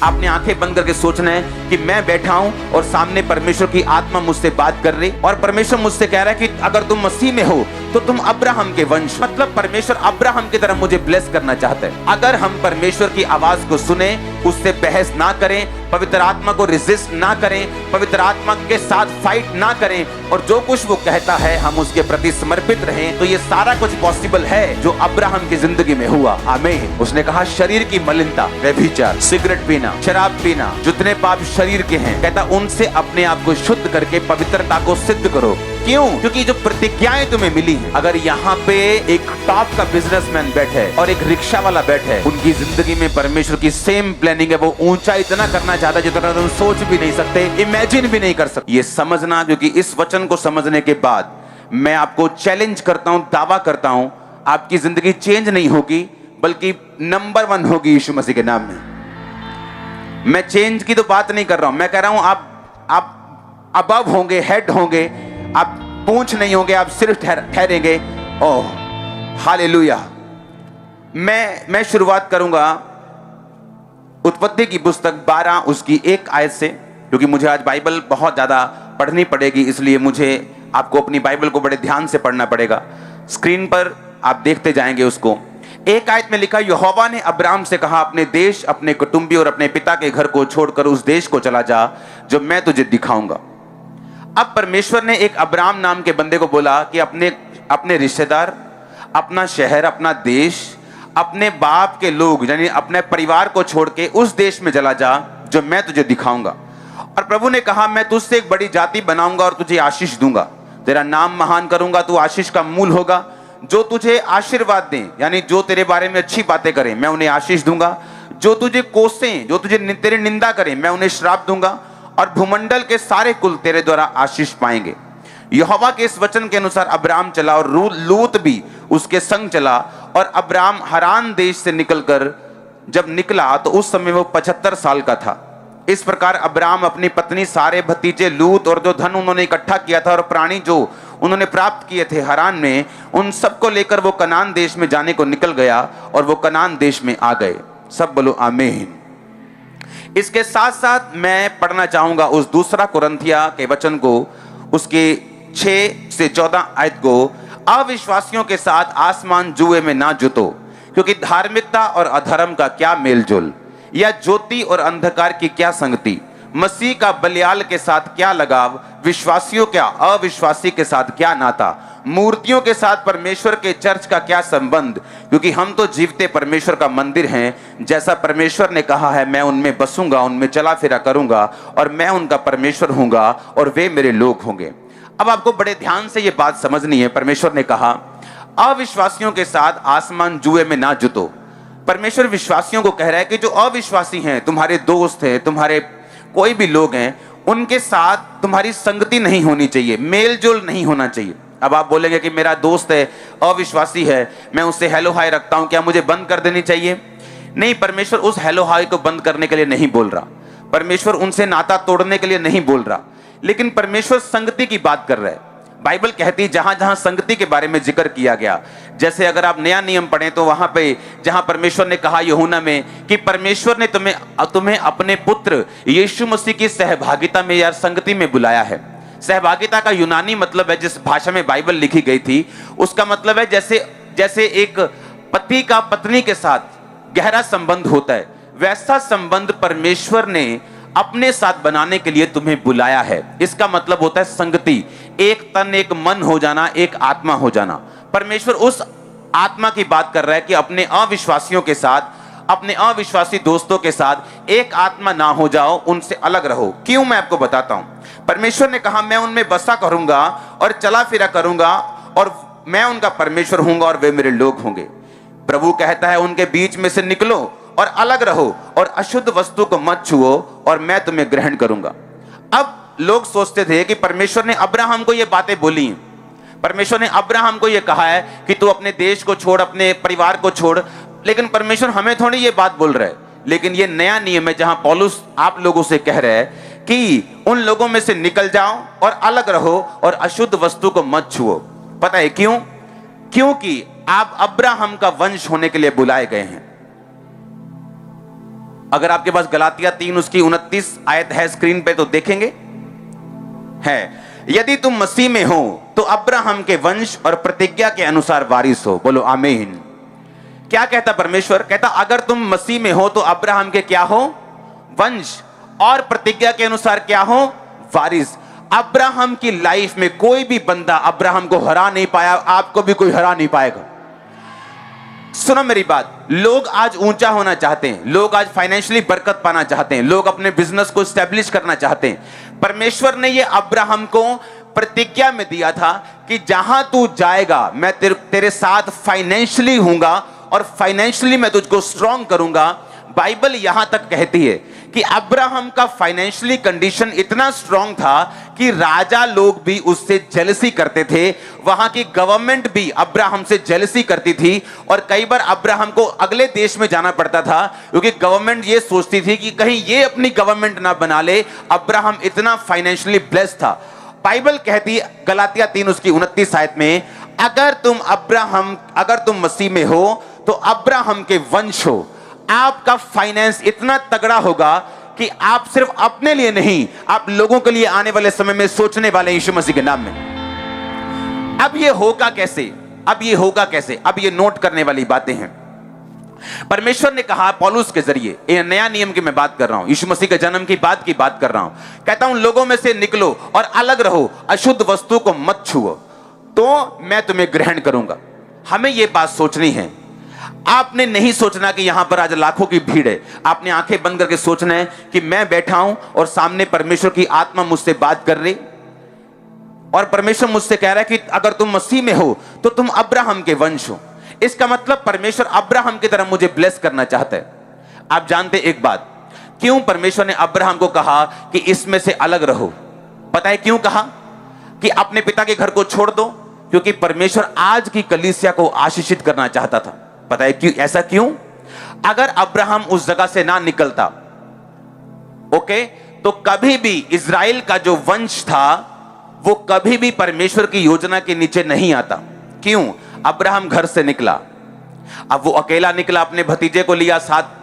आपने आंखें बंद करके सोचना है कि मैं बैठा हूं और सामने परमेश्वर की आत्मा मुझसे बात कर रही और परमेश्वर मुझसे कह रहा है कि अगर तुम मसीह में हो तो तुम अब्राहम के वंश, मतलब परमेश्वर अब्राहम की तरह मुझे ब्लेस करना चाहता है। अगर हम परमेश्वर की आवाज को सुने, उससे बहस ना करें, पवित्र आत्मा को रेजिस्ट ना करें, पवित्र आत्मा के साथ फाइट ना करें और जो कुछ वो कहता है हम उसके प्रति समर्पित रहें, तो ये सारा कुछ पॉसिबल है जो अब्राहम की जिंदगी में हुआ। आमीन। उसने कहा शरीर की मलिनता, व्यभिचार, सिगरेट पीना, शराब पीना, जितने पाप शरीर के हैं, कहता उनसे अपने आप को शुद्ध करके पवित्रता को सिद्ध करो। क्यों? क्योंकि जो प्रतिज्ञाएं तुम्हें मिली हैं, अगर यहाँ पे एक टॉप का बिजनेसमैन बैठे और एक रिक्शा वाला बैठे, उनकी जिंदगी में परमेश्वर की सेम प्लानिंग है। वो ऊंचा इतना करना चाहता है जितना तुम सोच भी नहीं सकते, इमेजिन भी नहीं कर सकते। ये समझना, क्योंकि इस वचन को समझने के बाद मैं आपको चैलेंज करता हूं, दावा करता हूं, आपकी जिंदगी चेंज नहीं होगी बल्कि नंबर 1 होगी यीशु मसीह के नाम में। मैं चेंज की तो बात नहीं कर रहा हूं, मैं कह रहा हूं आप अबव होंगे, हेड होंगे, आप पूंछ नहीं होंगे, आप सिर्फ ठहरेंगे। Oh hallelujah. मैं शुरुआत करूंगा उत्पत्ति की पुस्तक 12 उसकी 1 आयत से, क्योंकि मुझे आज बाइबल बहुत ज्यादा पढ़नी पड़ेगी, इसलिए मुझे आपको अपनी बाइबल को बड़े ध्यान से पढ़ना पड़ेगा। स्क्रीन पर आप देखते जाएंगे उसको। 1 आयत में लिखा, यहोवा ने अब्राम से कहा, अपने देश, अपने कुटुंबी और अपने पिता के घर को छोड़कर उस देश को चला जा जो मैं तुझे दिखाऊंगा। अब परमेश्वर ने एक अब्राम नाम के बंदे को बोला कि अपने रिश्तेदार, अपना शहर, अपना देश, अपने बाप के लोग यानी अपने परिवार को छोड़ के उस देश में चला जा जो मैं तुझे दिखाऊंगा। और प्रभु ने कहा, मैं तुझसे एक बड़ी जाति बनाऊंगा और तुझे आशीष दूंगा, तेरा नाम महान करूंगा, तू आशीष का मूल होगा। जो तुझे आशीर्वाद दें यानी जो तेरे बारे में अच्छी बातें करें, मैं उन्हें आशीष दूंगा। जो तुझे कोसें, जो तुझे तेरी निंदा करें, मैं उन्हें श्राप दूंगा। और भूमंडल के सारे कुल तेरे द्वारा आशीष पाएंगे। यहोवा के इस वचन के अनुसार अब्राम चला और लूत भी उसके संग चला। और अब्राम हरान देश से निकलकर जब निकला तो उस समय वो 75 साल का था। इस प्रकार अब्राम अपनी पत्नी, सारे भतीजे, लूत और जो धन उन्होंने इकट्ठा किया था और प्राणी जो उन्होंने प्राप्त किए थे हरान में, उन सबको लेकर वो कनान देश में जाने को निकल गया और वो कनान देश में आ गए। सब बोलो आमीन। इसके साथ साथ मैं पढ़ना चाहूंगा उस 2 कुरिन्थिया के वचन को, उसके 6 से 14 आयत को। अविश्वासियों के साथ आसमान जुए में ना जुतो, क्योंकि धार्मिकता और अधर्म का क्या मेलजोल, या ज्योति और अंधकार की क्या संगति, मसीह का बलियाल के साथ क्या लगाव, विश्वासियों क्या अविश्वासी के साथ क्या नाता, मूर्तियों के साथ परमेश्वर के चर्च का क्या संबंध, क्योंकि हम तो जीवते परमेश्वर का मंदिर हैं। जैसा परमेश्वर ने कहा है, मैं उनमें बसूंगा, उनमें चला फिरा करूंगा और मैं उनका परमेश्वर हूंगा और वे मेरे लोग होंगे। अब आपको बड़े ध्यान से ये बात समझनी है। परमेश्वर ने कहा अविश्वासियों के साथ आसमान जुए में ना जुतो। परमेश्वर विश्वासियों को कह रहा है कि जो अविश्वासी हैं, तुम्हारे दोस्त हैं, तुम्हारे कोई भी लोग हैं, उनके साथ तुम्हारी संगति नहीं होनी चाहिए, मेल जोल नहीं होना चाहिए। अब आप बोलेंगे कि मेरा दोस्त है, अविश्वासी है, मैं उससे हेलो हाय रखता हूं, क्या मुझे बंद कर देनी चाहिए? नहीं, परमेश्वर उस हेलो हाय को बंद करने के लिए नहीं बोल रहा। परमेश्वर उनसे नाता तोड़ने के लिए नहीं बोल रहा, लेकिन परमेश्वर संगति की बात कर रहा है। बाइबल कहती है जहां जहां संगति के बारे में जिक्र किया गया, जैसे अगर आप नया नियम पढ़ें तो वहां पे जहां परमेश्वर ने कहा यूहन्ना में कि परमेश्वर ने तुम्हें अपने पुत्र यीशु मसीह की सहभागिता में या संगति में बुलाया है। सहभागिता का यूनानी मतलब है, जिस भाषा में बाइबल लिखी गई थी उसका मतलब है जैसे एक पति का पत्नी के साथ गहरा संबंध होता है, वैसा संबंध परमेश्वर ने अपने साथ बनाने के लिए तुम्हें बुलाया है। इसका मतलब होता है संगति, एक तन, एक मन हो जाना, एक आत्मा हो जाना। परमेश्वर उस आत्मा की बात कर रहा है कि अपने अविश्वासियों के साथ, अपने अविश्वासी दोस्तों के साथ एक आत्मा ना हो जाओ, उनसे अलग रहो। क्यों? मैं आपको बताता हूं। परमेश्वर ने कहा मैं उनमें बसा करूंगा और चला फिरा करूंगा और मैं उनका परमेश्वर हूंगा और वे मेरे लोग होंगे। प्रभु कहता है उनके बीच में से निकलो और अलग रहो और अशुद्ध वस्तु को मत छुओ और मैं तुम्हें ग्रहण करूंगा। अब लोग सोचते थे कि परमेश्वर ने अब्राहम को ये बातें बोली, परमेश्वर ने अब्राहम को ये कहा है कि तू अपने देश को छोड़, अपने परिवार को छोड़, लेकिन परमेश्वर हमें थोड़ी ये बात बोल रहा है। लेकिन ये नया नियम है जहां पौलुस आप लोगों से कह रहा है कि उन लोगों में से निकल जाओ और अलग रहो और अशुद्ध वस्तु को मत छुओ। पता है क्यों? क्योंकि आप अब्राहम का वंश होने के लिए बुलाए गए हैं। अगर आपके पास गलातिया 3 उसकी 29 आयत है स्क्रीन पे तो देखेंगे, है, यदि तुम मसीह में हो तो अब्राहम के वंश और प्रतिज्ञा के अनुसार वारिस हो। बोलो आमीन। क्या कहता परमेश्वर? कहता अगर तुम मसीह में हो तो अब्राहम के क्या हो? वंश, और प्रतिज्ञा के अनुसार क्या हो? वारिस। अब्राहम की लाइफ में कोई भी बंदा अब्राहम को हरा नहीं पाया, आपको भी कोई हरा नहीं पाएगा। सुनो मेरी बात, लोग आज ऊंचा होना चाहते हैं, लोग आज फाइनेंशियली बरकत पाना चाहते हैं, लोग अपने बिजनेस को स्टैब्लिश करना चाहते हैं। परमेश्वर ने ये अब्राहम को प्रतिज्ञा में दिया था कि जहां तू जाएगा मैं तेरे साथ फाइनेंशियली हूंगा और फाइनेंशियली मैं तुझको स्ट्रॉन्ग करूंगा। बाइबल यहां तक कहती है कि अब्राहम का फाइनेंशियली कंडीशन इतना स्ट्रांग था कि राजा लोग भी उससे जेलसी करते थे, वहां की गवर्नमेंट भी अब्राहम से जेलसी करती थी, और कई बार अब्राहम को अगले देश में जाना पड़ता था क्योंकि गवर्नमेंट ये सोचती थी कि कहीं ये अपनी गवर्नमेंट ना बना ले। अब्राहम इतना फाइनेंशियली ब्लेस्ड था। बाइबल कहती है गलातिया 3 उसकी 29 आयत में, अगर तुम मसीह में हो तो अब्राहम के वंश हो। आपका फाइनेंस इतना तगड़ा होगा कि आप सिर्फ अपने लिए नहीं, आप लोगों के लिए आने वाले समय में सोचने वाले यीशु मसीह के नाम में। अब ये होगा कैसे? अब ये नोट करने वाली बातें हैं। परमेश्वर ने कहा पौलुस के जरिए, ये नया नियम की मैं बात कर रहा हूं, यीशु मसीह के जन्म की बात कर रहा हूं। कहता हूं लोगों में से निकलो और अलग रहो, अशुद्ध वस्तु को मत छुओ तो मैं तुम्हें ग्रहण करूंगा। हमें यह बात सोचनी है। आपने नहीं सोचना कि यहां पर आज लाखों की भीड़ है। आपने आंखें बंद करके सोचना है कि मैं बैठा हूं और सामने परमेश्वर की आत्मा मुझसे बात कर रही, और परमेश्वर मुझसे कह रहा है कि अगर तुम मसीह में हो तो तुम अब्राहम के वंश हो। इसका मतलब परमेश्वर अब्राहम की तरह मुझे ब्लेस करना चाहता है। आप जानते एक बात, क्यों परमेश्वर ने अब्राहम को कहा कि इसमें से अलग रहो? पता है क्यों कहा कि अपने पिता के घर को छोड़ दो? क्योंकि परमेश्वर आज की कलीसिया को आशीषित करना चाहता था। पता है क्यों? ऐसा क्यों? अगर अब्राहम उस जगह से ना निकलता, ओके, तो कभी भी इजराइल का जो वंश था वो कभी भी परमेश्वर की योजना के नीचे नहीं आता। क्यों? अब्राहम घर से निकला। अब वो अकेला निकला, अपने भतीजे को लिया,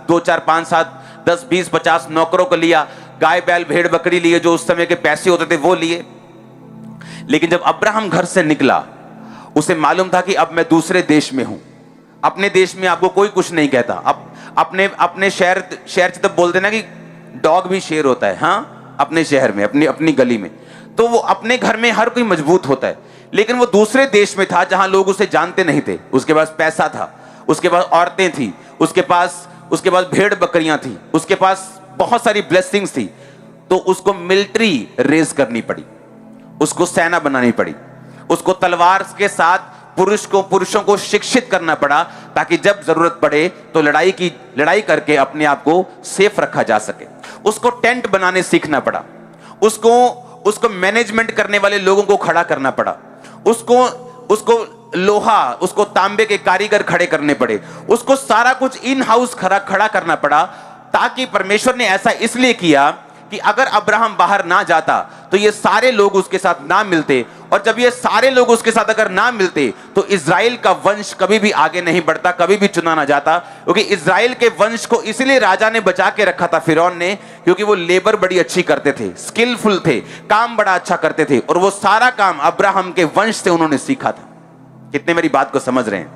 2 4 5 7 10 20 50 नौकरों को लिया, गाय बैल भेड़ बकरी लिए, जो उस समय के पैसे होते थे वो लिए। लेकिन जब अब्राहम घर से निकला, उसे मालूम था कि अब मैं दूसरे देश में हूं। अपने देश में आपको कोई कुछ नहीं कहता। अब अपने शहर से तो बोलते ना कि डॉग भी शेर होता है, हाँ, अपने शहर में, अपनी गली में। तो वो अपने घर में हर कोई मजबूत होता है, लेकिन वो दूसरे देश में था जहां लोग उसे जानते नहीं थे। उसके पास पैसा था, उसके पास औरतें थी, उसके पास भेड़ बकरियां थी, उसके पास बहुत सारी ब्लेसिंग्स थी। तो उसको मिलिट्री रेज करनी पड़ी, उसको सेना बनानी पड़ी, उसको तलवार के साथ पुरुषों को शिक्षित करना पड़ा, ताकि जब जरूरत पड़े तो लड़ाई करके अपने आप को सेफ रखा जा सके। उसको टेंट बनाने सीखना पड़ा, उसको मैनेजमेंट करने वाले लोगों को खड़ा करना पड़ा, उसको लोहा, उसको तांबे के कारीगर खड़े करने पड़े, उसको सारा कुछ इन हाउस खड़ा करना पड़ा। ताकि परमेश्वर ने ऐसा इसलिए किया कि अगर अब्राहम बाहर ना जाता तो ये सारे लोग उसके साथ ना मिलते, और जब ये सारे लोग उसके साथ अगर ना मिलते तो इजराइल का वंश कभी भी आगे नहीं बढ़ता, कभी भी चुना ना जाता। क्योंकि इजराइल के वंश को इसलिए राजा ने बचा के रखा था, फिरौन ने, क्योंकि वो लेबर बड़ी अच्छी करते थे, स्किलफुल थे, काम बड़ा अच्छा करते थे, और वो सारा काम अब्राहम के वंश से उन्होंने सीखा था। कितने मेरी बात को समझ रहे हैं?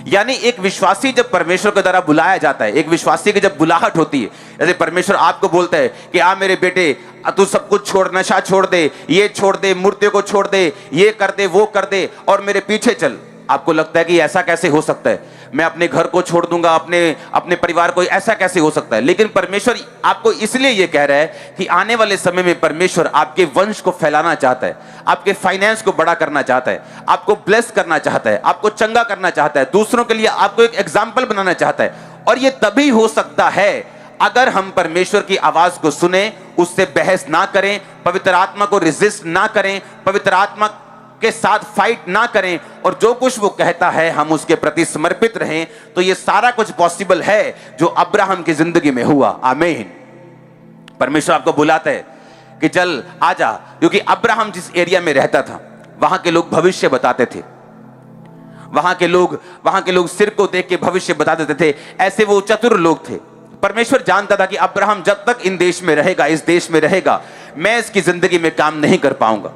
यानी एक विश्वासी जब परमेश्वर के द्वारा बुलाया जाता है, एक विश्वासी की जब बुलाहट होती है, जैसे परमेश्वर आपको बोलता है कि आ मेरे बेटे, तू सब कुछ छोड़, नशा छोड़ दे, ये छोड़ दे, मूर्तियों को छोड़ दे, ये कर दे, वो कर दे, और मेरे पीछे चल। आपको लगता है कि ऐसा कैसे हो सकता है? मैं अपने घर को छोड़ दूंगा, अपने परिवार को, ऐसा कैसे हो सकता है? लेकिन परमेश्वर आपको इसलिए यह कह रहा है कि आने वाले समय में परमेश्वर आपके वंश को फैलाना चाहता है, आपके फाइनेंस को बड़ा करना चाहता है, आपको ब्लेस करना चाहता है, आपको चंगा करना चाहता है, दूसरों के लिए आपको एक एग्जाम्पल बनाना चाहता है। और यह तभी हो सकता है अगर हम परमेश्वर की आवाज को सुने, उससे बहस ना करें, पवित्र आत्मा को रेजिस्ट ना करें, पवित्र आत्मा के साथ फाइट ना करें, और जो कुछ वो कहता है हम उसके प्रति समर्पित रहें, तो ये सारा कुछ पॉसिबल है जो अब्राहम की जिंदगी में हुआ। आमीन। परमेश्वर आपको बुलाता है कि चल आजा, क्योंकि अब्राहम जिस एरिया में रहता था वहां के लोग भविष्य बताते थे, वहां के लोग सिर को देख के भविष्य बता देते थे। ऐसे वो चतुर लोग थे। परमेश्वर जानता था कि अब्राहम जब तक इन देश में रहेगा, इस देश में रहेगा, मैं इसकी जिंदगी में काम नहीं कर पाऊंगा।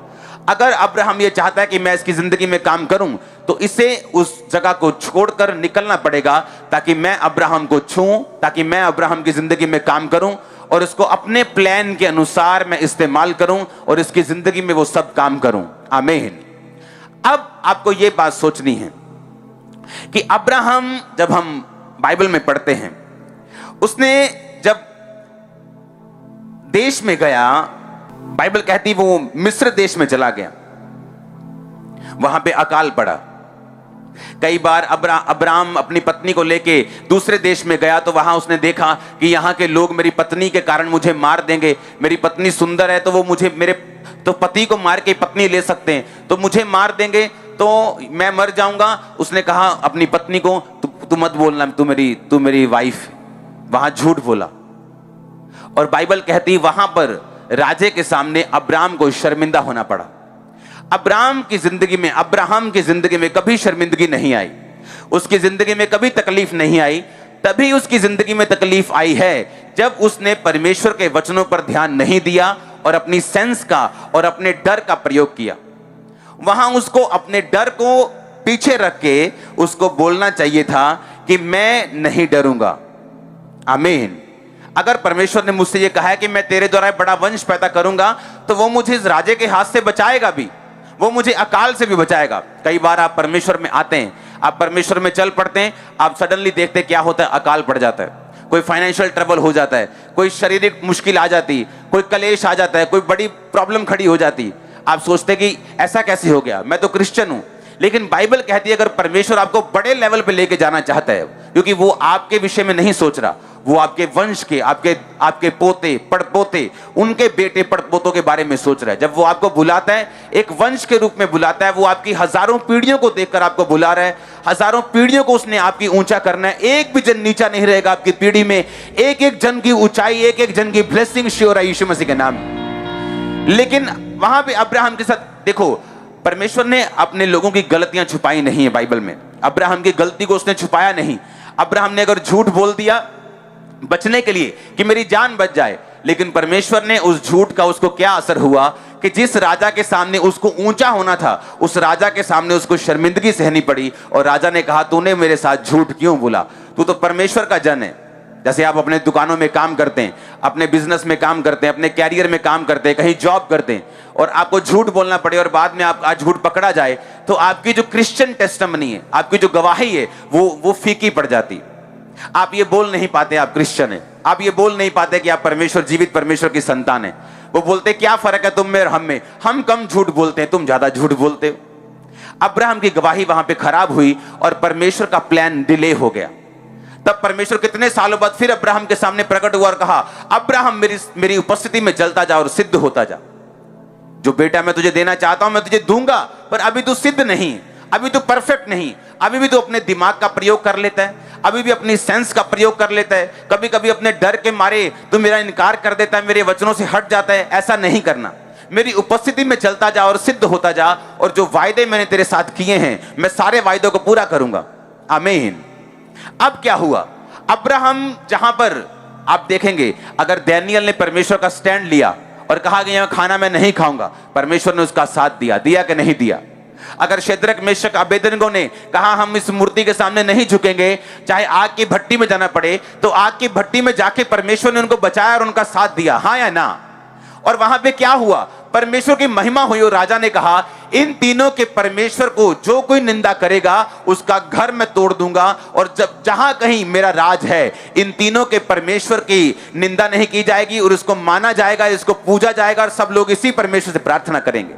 अगर अब्राहम ये चाहता है कि मैं इसकी जिंदगी में काम करूं, तो इसे उस जगह को छोड़कर निकलना पड़ेगा, ताकि मैं अब्राहम को छूऊं, ताकि मैं अब्राहम की जिंदगी में काम करूं और उसको अपने प्लान के अनुसार मैं इस्तेमाल करूं और इसकी जिंदगी में वो सब काम करूं। आमीन। अब आपको ये बात सोचनी है कि अब्राहम, जब हम बाइबल में पढ़ते हैं, उसने जब देश में गया, बाइबल कहती वो मिस्र देश में चला गया, वहां पे अकाल पड़ा। कई बार अब्राहम अपनी पत्नी को लेके दूसरे देश में गया, तो वहां उसने देखा कि यहां के लोग मेरी पत्नी के कारण मुझे मार देंगे, मेरी पत्नी सुंदर है तो वो मुझे, मेरे तो पति को मार के पत्नी ले सकते हैं, तो मुझे मार देंगे तो मैं मर जाऊंगा। उसने कहा अपनी पत्नी को, तू मत बोलना, तू मेरी वाइफ। वहां झूठ बोला, और बाइबल कहती वहां पर राजे के सामने अब्राहम को शर्मिंदा होना पड़ा। अब्राहम की जिंदगी में कभी शर्मिंदगी नहीं आई, उसकी जिंदगी में कभी तकलीफ नहीं आई। तभी उसकी जिंदगी में तकलीफ आई है जब उसने परमेश्वर के वचनों पर ध्यान नहीं दिया और अपनी सेंस का और अपने डर का प्रयोग किया। वहां उसको अपने डर को पीछे रख के उसको बोलना चाहिए था कि मैं नहीं डरूंगा। आमीन। अगर परमेश्वर ने मुझसे ये कहा है कि मैं तेरे द्वारा बड़ा वंश पैदा करूंगा, तो वो मुझे इस राजे के हाथ से बचाएगा भी, वो मुझे अकाल से भी बचाएगा। कई बार आप परमेश्वर में आते हैं, आप परमेश्वर में चल पड़ते हैं, आप सडनली देखते क्या होता है, अकाल पड़ जाता है, कोई फाइनेंशियल ट्रबल हो जाता है, कोई शारीरिक मुश्किल आ जाती, कोई कलेश आ जाता है, कोई बड़ी प्रॉब्लम खड़ी हो जाती। आप सोचते कि ऐसा कैसे हो गया, मैं तो क्रिश्चियन हूं। लेकिन बाइबल कहती है अगर परमेश्वर आपको बड़े लेवल पे लेके जाना चाहता है, क्योंकि वो आपके विषय में नहीं सोच रहा, वो आपके वंश के, आपके पोते पड़पोते, उनके बेटे पड़पोतों के बारे में सोच रहा है। जब वो आपको बुलाता है, एक वंश के रूप में बुलाता है, वो आपकी हजारों पीढ़ियों को देखकर आपको बुला रहा है। हजारों पीढ़ियों को उसने आपकी ऊंचा करना है, एक भी जन नीचा नहीं रहेगा आपकी पीढ़ी में। एक एक जन की ऊंचाई, एक एक जन की ब्लेसिंग श्योर है यीशु मसीह के नाम। लेकिन वहां पे अब्राहम के साथ देखो, परमेश्वर ने अपने लोगों की गलतियां छुपाई नहीं है बाइबल में। अब्राहम की गलती को उसने छुपाया नहीं। अब्राहम ने अगर झूठ बोल दिया बचने के लिए कि मेरी जान बच जाए, लेकिन परमेश्वर ने उस झूठ का उसको क्या असर हुआ कि जिस राजा के सामने उसको ऊंचा होना था, उस राजा के सामने उसको शर्मिंदगी सहनी पड़ी। और राजा ने कहा तूने मेरे साथ झूठ क्यों बोला, तू तो परमेश्वर का जन है। जैसे आप अपने दुकानों में काम करते हैं, अपने बिजनेस में काम करते हैं, अपने कैरियर में काम करते हैं, कहीं जॉब करते हैं, और आपको झूठ बोलना पड़े और बाद में आप झूठ पकड़ा जाए, तो आपकी जो क्रिश्चियन टेस्टिमनी है, आपकी जो गवाही है, वो फीकी पड़ जाती। आप ये बोल नहीं पाते आप क्रिश्चियन हैं, आप ये बोल नहीं पाते कि आप परमेश्वर, जीवित परमेश्वर की संतान है। वो बोलते क्या फर्क है तुम में और हम में, हम कम झूठ बोलते हैं, तुम ज्यादा झूठ बोलते हो। अब्राहम की गवाही वहां पे खराब हुई और परमेश्वर का प्लान डिले हो गया। तब परमेश्वर कितने सालों बाद फिर अब्राहम के सामने प्रकट हुआ और कहा अब्राहम मेरी उपस्थिति में जलता जा और सिद्ध होता जा। जो बेटा मैं तुझे देना चाहता हूं मैं तुझे दूंगा, पर अभी तू सिद्ध नहीं, अभी तू परफेक्ट नहीं, अभी भी तू अपने दिमाग का प्रयोग कर लेता है, अभी भी अपनी सेंस का प्रयोग कर लेता है, कभी कभी अपने डर के मारे तू मेरा इनकार कर देता है, मेरे वचनों से हट जाता है। ऐसा नहीं करना, मेरी उपस्थिति में चलता जा और सिद्ध होता जा, और जो वायदे मैंने तेरे साथ किए हैं मैं सारे वायदों को पूरा करूंगा। आमीन। अब क्या हुआ, अब्राहम जहां पर आप देखेंगे, अगर दानियेल ने परमेश्वर का स्टैंड लिया और कहा कि यह खाना मैं नहीं खाऊंगा, परमेश्वर ने उसका साथ दिया कि नहीं दिया। अगर शेद्रक मेशक अबेदनगो ने कहा हम इस मूर्ति के सामने नहीं झुकेंगे, चाहे आग की भट्टी में जाना पड़े, तो आग की भट्टी में जाके परमेश्वर ने उनको बचाया और उनका साथ दिया, हाँ या ना। और वहां पे क्या हुआ, परमेश्वर की महिमा हुई और राजा ने कहा इन तीनों के परमेश्वर को जो कोई निंदा करेगा उसका घर मैं तोड़ दूंगा, और जब जहां कहीं मेरा राज है इन तीनों के परमेश्वर की निंदा नहीं की जाएगी और इसको माना जाएगा, इसको पूजा जाएगा, और सब लोग इसी परमेश्वर से प्रार्थना करेंगे।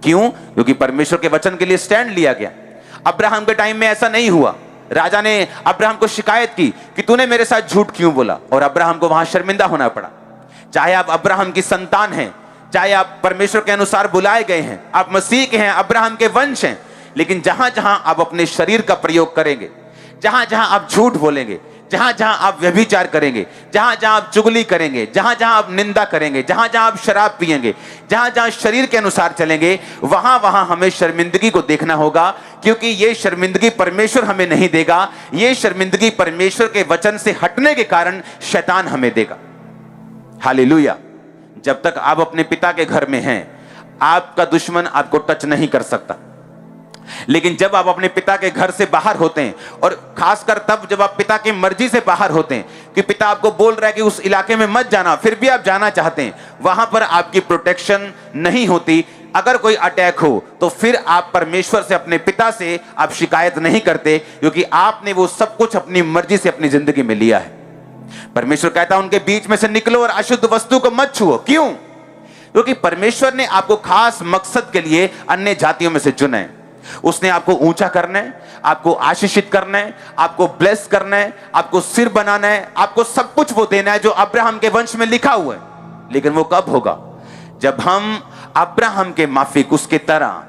क्यों? क्योंकि परमेश्वर के वचन के लिए स्टैंड लिया गया। अब्राहम के टाइम में ऐसा नहीं हुआ। राजा ने अब्राहम को शिकायत की कि तूने मेरे साथ झूठ क्यों बोला, और अब्राहम को वहां शर्मिंदा होना पड़ा। चाहे आप अब्राहम की संतान हैं, चाहे आप परमेश्वर के अनुसार बुलाए गए हैं, आप मसीह के हैं, अब्राहम के वंश हैं, लेकिन जहां जहां आप अपने शरीर का प्रयोग करेंगे, जहां जहां आप झूठ बोलेंगे, जहां जहां आप व्यभिचार करेंगे, जहां जहां आप चुगली करेंगे, जहां जहां आप निंदा करेंगे, जहां जहां आप शराब पिएंगे, जहां जहां शरीर के अनुसार चलेंगे, वहां वहां हमें शर्मिंदगी को देखना होगा, क्योंकि ये शर्मिंदगी परमेश्वर हमें नहीं देगा, ये शर्मिंदगी परमेश्वर के वचन से हटने के कारण शैतान हमें देगा। हालेलुया। जब तक आप अपने पिता के घर में हैं, आपका दुश्मन आपको टच नहीं कर सकता। लेकिन जब आप अपने पिता के घर से बाहर होते हैं, और खासकर तब जब आप पिता की मर्जी से बाहर होते हैं, कि पिता आपको बोल रहा है कि उस इलाके में मत जाना, फिर भी आप जाना चाहते हैं, वहां पर आपकी प्रोटेक्शन नहीं होती। अगर कोई अटैक हो तो फिर आप परमेश्वर से, अपने पिता से आप शिकायत नहीं करते, क्योंकि आपने वो सब कुछ अपनी मर्जी से अपनी जिंदगी में लिया है। परमेश्वर कहता है उनके बीच में से निकलो और अशुद्ध वस्तु को मत छुओ। क्यों? क्योंकि परमेश्वर ने आपको खास मकसद के लिए अन्य जातियों में से चुना है। उसने आपको ऊंचा करना है, आपको आशीषित करना है, आपको ब्लेस करना है, आपको सिर बनाना है, आपको सब कुछ वो देना है जो अब्राहम के वंश में लिखा हुआ है। लेकिन वो कब होगा? जब हम अब्राहम के माफिक उसके तरह,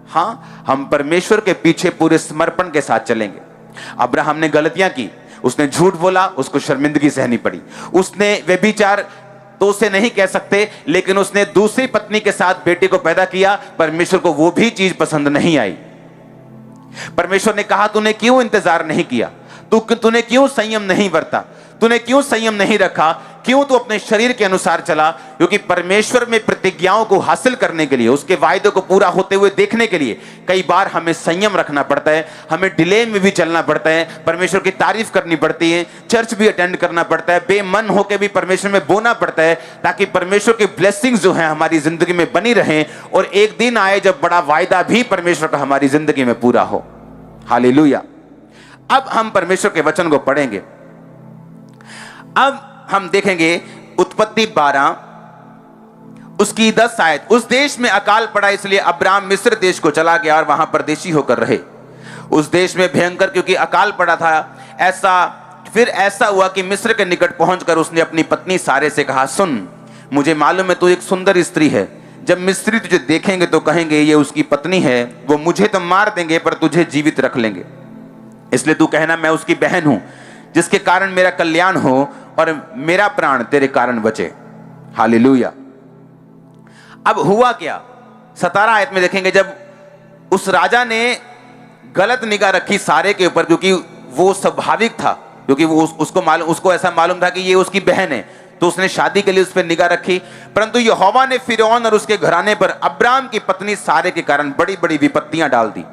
हाँ, हम परमेश्वर के पीछे पूरे समर्पण के साथ चलेंगे। अब्राहम ने गलतियां की, उसने झूठ बोला, उसको शर्मिंदगी सहनी पड़ी। उसने व्यभिचार तो उसे नहीं कह सकते, लेकिन उसने दूसरी पत्नी के साथ बेटे को पैदा किया। परमेश्वर को वो भी चीज पसंद नहीं आई। परमेश्वर ने कहा तूने क्यों इंतजार नहीं किया, तूने क्यों संयम नहीं बरता, तूने क्यों संयम नहीं रखा, क्यों तू अपने शरीर के अनुसार चला? क्योंकि परमेश्वर में प्रतिज्ञाओं को हासिल करने के लिए, उसके वायदे को पूरा होते हुए देखने के लिए कई बार हमें संयम रखना पड़ता है, हमें डिले में भी चलना पड़ता है, परमेश्वर की तारीफ करनी पड़ती है, चर्च भी अटेंड करना पड़ता है, बेमन होकर भी परमेश्वर में बोना पड़ता है, ताकि परमेश्वर की ब्लेसिंग्स जो है हमारी जिंदगी में बनी रहें, और एक दिन आए जब बड़ा वायदा भी परमेश्वर का हमारी जिंदगी में पूरा हो। हालेलुया। अब हम परमेश्वर के वचन को पढ़ेंगे। अब हम देखेंगे उत्पत्ति 12 उसकी 10 आयत। उस देश में अकाल पड़ा, इसलिए अब्राम मिस्र देश को चला गया और वहां परदेशी होकर रहे। उस देश में भयंकर क्योंकि अकाल पड़ा था। फिर ऐसा हुआ कि मिस्र के निकट पहुंचकर उसने अपनी पत्नी सारे से कहा, सुन, मुझे मालूम है तू एक सुंदर स्त्री है। जब मिस्री तुझे देखेंगे तो कहेंगे ये उसकी पत्नी है। वो मुझे तो मार देंगे पर तुझे जीवित रख लेंगे। इसलिए तू कहना मैं उसकी बहन हूं, जिसके कारण मेरा कल्याण हो और मेरा प्राण तेरे कारण बचे। हालेलुया। अब हुआ क्या? 17 आयत में देखेंगे, जब उस राजा ने गलत निगाह रखी सारे के ऊपर, क्योंकि वो स्वाभाविक था, क्योंकि वो उसको ऐसा मालूम था कि ये उसकी बहन है, तो उसने शादी के लिए उस पर निगाह रखी। परंतु यहोवा ने फिरौन और उसके घराने पर अब्राम की पत्नी सारे के कारण बड़ी बड़ी विपत्तियां डाल दी।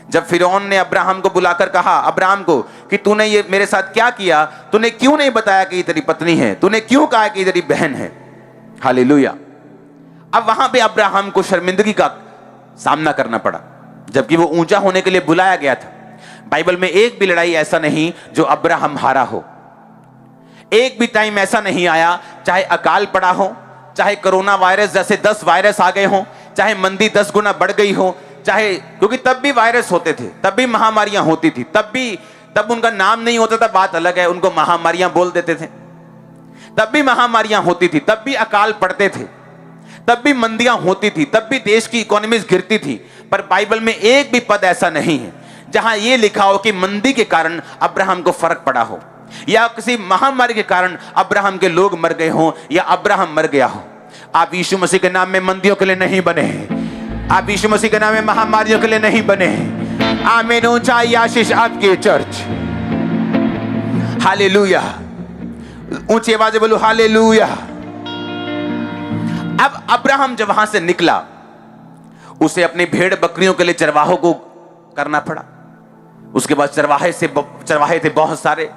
जब फिरौन ने अब्राहम को बुलाकर कहा, अब्राहम को, कि तूने ये मेरे साथ क्या किया, तूने क्यों नहीं बताया कि ये तेरी पत्नी है, तूने क्यों कहा कि ये तेरी बहन है? हालेलुया। अब वहां पे अब्राहम को शर्मिंदगी का सामना करना पड़ा, जबकि वो ऊंचा होने के लिए बुलाया गया था। बाइबल में एक भी लड़ाई ऐसा नहीं जो अब्राहम हारा हो। एक भी टाइम ऐसा नहीं आया, चाहे अकाल पड़ा हो, चाहे कोरोना वायरस जैसे 10 वायरस आ गए हों, चाहे मंदी 10 गुना बढ़ गई हो, चाहे, क्योंकि तब भी वायरस होते थे, तब भी महामारियां होती थी, तब उनका नाम नहीं होता था, बात अलग है, उनको महामारियां बोल देते थे। तब भी महामारियां होती थी, तब भी अकाल पड़ते थे, तब भी मंदियां होती थी, तब भी देश की इकोनॉमीज गिरती थी। पर बाइबल में एक भी पद ऐसा नहीं है जहां यह लिखा हो कि मंदी के कारण अब्राहम को फर्क पड़ा हो, या किसी महामारी के कारण अब्राहम के लोग मर गए हों, या अब्राहम मर गया हो। आप यीशु मसीह के नाम में मंदियों के लिए नहीं बने हैं, आप यीशु मसीह के नाम में महामारियों के लिए नहीं बने हैं। आमीन। ऊंचाई आशीष आपकी चर्च। हालेलुया। ऊंची आवाज से बोलो हालेलुया। अब अब्राहम जब वहां से निकला, उसे अपनी भेड़ बकरियों के लिए चरवाहों को करना पड़ा। उसके बाद चरवाहे थे बहुत सारे।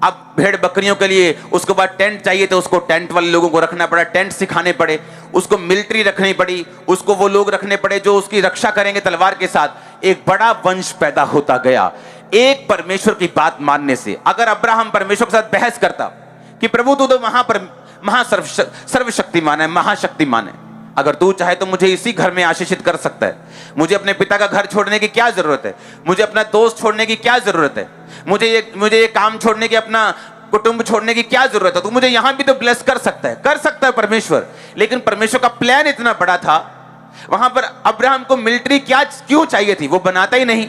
अब भेड़ बकरियों के लिए उसके बाद टेंट चाहिए, तो उसको टेंट वाले लोगों को रखना पड़ा, टेंट सिखाने पड़े, उसको मिलिट्री रखनी पड़ी, उसको वो लोग रखने पड़े जो उसकी रक्षा करेंगे तलवार के साथ। एक बड़ा वंश पैदा होता गया एक परमेश्वर की बात मानने से। अगर अब्राहम परमेश्वर के साथ बहस करता कि प्रभु तू तो सर्वशक्तिमान है, महाशक्तिमान है, अगर तू चाहे तो मुझे इसी घर में आशीषित कर सकता है, मुझे अपने पिता का घर छोड़ने की क्या जरूरत है, मुझे अपना दोस्त छोड़ने की क्या जरूरत है, मुझे ये काम छोड़ने की, अपना कुटुंब छोड़ने की क्या जरूरत है, तो मुझे यहां भी तो ब्लेस कर सकता है परमेश्वर। लेकिन परमेश्वर का प्लान इतना बड़ा था, वहां पर अब्राहम को मिलिट्री क्यों चाहिए थी वो बनाता ही नहीं।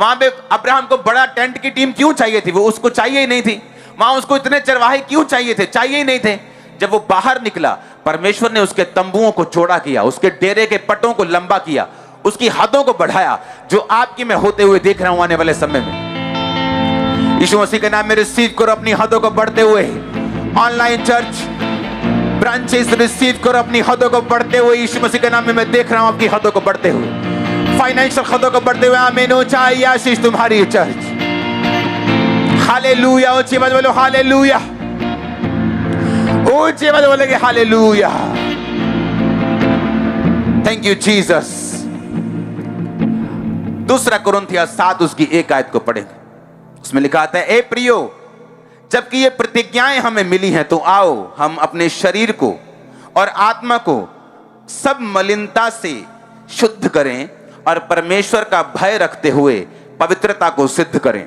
वहां पे अब्राहम को बड़ा टेंट की टीम क्यों चाहिए थी? वो उसको चाहिए ही नहीं थी। वहां उसको इतने चरवाहे क्यों चाहिए थे? चाहिए ही नहीं थे। जब वो बाहर निकला, परमेश्वर ने उसके तंबुओं को चौड़ा किया, उसके डेरे के पटों को लंबा किया, उसकी हदों को बढ़ाया, जो आपकी मैं होते हुए देख रहा हूं आने वाले समय में। यीशु मसीह के नाम में रिसीव करो अपनी हदों को बढ़ते हुए। ऑनलाइन चर्च ब्रांचेस रिसीव करो अपनी हदों को बढ़ते हुए। यीशु मसीह के नाम में मैं देख रहा हूं आपकी हदों को बढ़ते हुए, फाइनेंशियल हदों को बढ़ते हुए। आमीन। ऊंचाई आशीष तुम्हारी चर्च। हालेलुया। ऊंची आवाज बोलो हालेलुया। ऊंची आवाज बोलेंगे हालेलुया। Thank you Jesus. दूसरा कुरिन्थियों 7 उसकी 1 आयत को पढ़ेंगे। उसमें लिखा आता है, ए प्रियो, जबकि ये प्रतिज्ञाएं हमें मिली हैं, तो आओ हम अपने शरीर को और आत्मा को सब मलिनता से शुद्ध करें और परमेश्वर का भय रखते हुए पवित्रता को सिद्ध करें।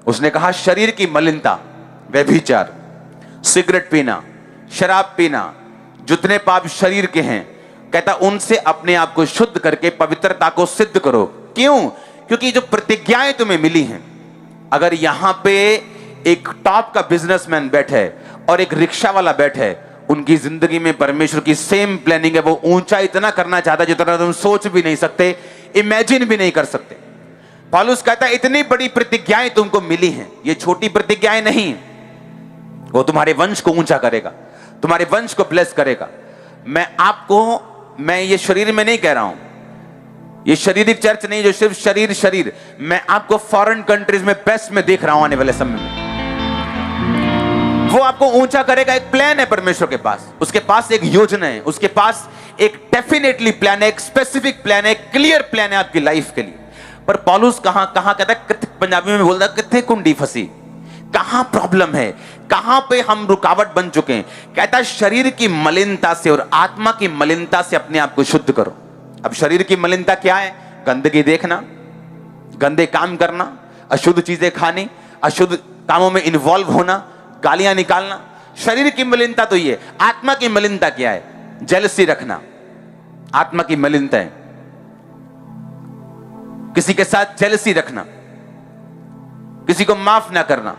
उसने कहा शरीर की मलिनता, व्यभिचार, सिगरेट पीना, शराब पीना, जितने पाप शरीर के हैं, कहता उनसे अपने आप को शुद्ध करके पवित्रता को सिद्ध करो। क्यों? क्योंकि जो प्रतिज्ञाएं तुम्हें मिली हैं, अगर यहां पे एक टॉप का बिजनेसमैन बैठा है और एक रिक्शा वाला बैठा है, उनकी जिंदगी में परमेश्वर की सेम प्लानिंग है। वो ऊंचा इतना करना चाहता है जितना तुम सोच भी नहीं सकते, इमेजिन भी नहीं कर सकते। पौलुस कहता है इतनी बड़ी प्रतिज्ञाएं तुमको मिली हैं, ये छोटी प्रतिज्ञाएं नहीं। वो तुम्हारे वंश को ऊंचा करेगा, तुम्हारे वंश को ब्लेस करेगा। मैं ये शरीर में नहीं कह रहा हूं, ये शारीरिक चर्च नहीं जो सिर्फ शरीर। मैं आपको फॉरेन कंट्रीज में बेस्ट में देख रहा हूं आने वाले समय में। वो आपको ऊंचा करेगा। एक प्लान है परमेश्वर के पास, उसके पास एक योजना है, उसके पास एक डेफिनेटली प्लान है, एक स्पेसिफिक प्लान है, क्लियर प्लान है आपकी लाइफ के लिए। पर पौलुस कहां कहता है, पंजाबी में बोलता है कितने कुंडी फंसी, कहां प्रॉब्लम है, कहां पे हम रुकावट बन चुके हैं। कहता है शरीर की मलिनता से और आत्मा की मलिनता से अपने आप को शुद्ध करो। अब शरीर की मलिनता क्या है? गंदगी देखना, गंदे काम करना, अशुद्ध चीजें खानी, अशुद्ध कामों में इन्वॉल्व होना, गालियां निकालना। शरीर की मलिनता तो ये। आत्मा की मलिनता क्या है? जेलसी रखना, आत्मा की मलिनता है। किसी के साथ जेलसी रखना, किसी को माफ ना करना,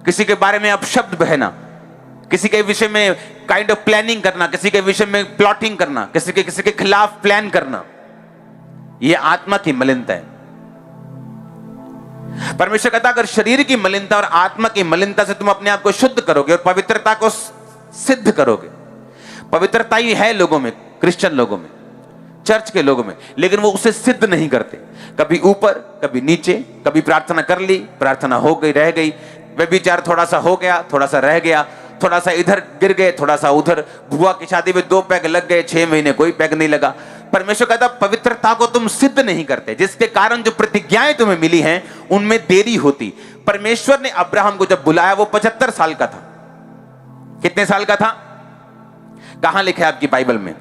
किसी के बारे में अपशब्द बहना, किसी के विषय में काइंड ऑफ प्लानिंग करना, किसी के विषय में प्लॉटिंग करना, किसी के खिलाफ प्लान करना, यह आत्मा की मलिनता है। परमेश्वर कहता अगर शरीर की मलिनता और आत्मा की मलिनता से तुम अपने आप को शुद्ध करोगे और पवित्रता को सिद्ध करोगे। पवित्रता ही है लोगों में, क्रिश्चियन लोगों में, चर्च के लोगों में, लेकिन वो उसे सिद्ध नहीं करते। कभी ऊपर, कभी नीचे, कभी प्रार्थना कर ली, प्रार्थना हो गई, रह गई, व्यभिचार थोड़ा सा हो गया, थोड़ा सा रह गया, थोड़ा सा इधर गिर गए, थोड़ा सा उधर, बुआ की शादी में 2 पैग लग गए, 6 महीने कोई पैग नहीं लगा। परमेश्वर कहता पवित्रता को तुम सिद्ध नहीं करते, जिसके कारण जो प्रतिज्ञाएं तुम्हें मिली हैं उनमें देरी होती। परमेश्वर ने अब्राहम को जब बुलाया वो 75 साल का था। कितने साल का था? कहां लिखा है आपकी बाइबल में?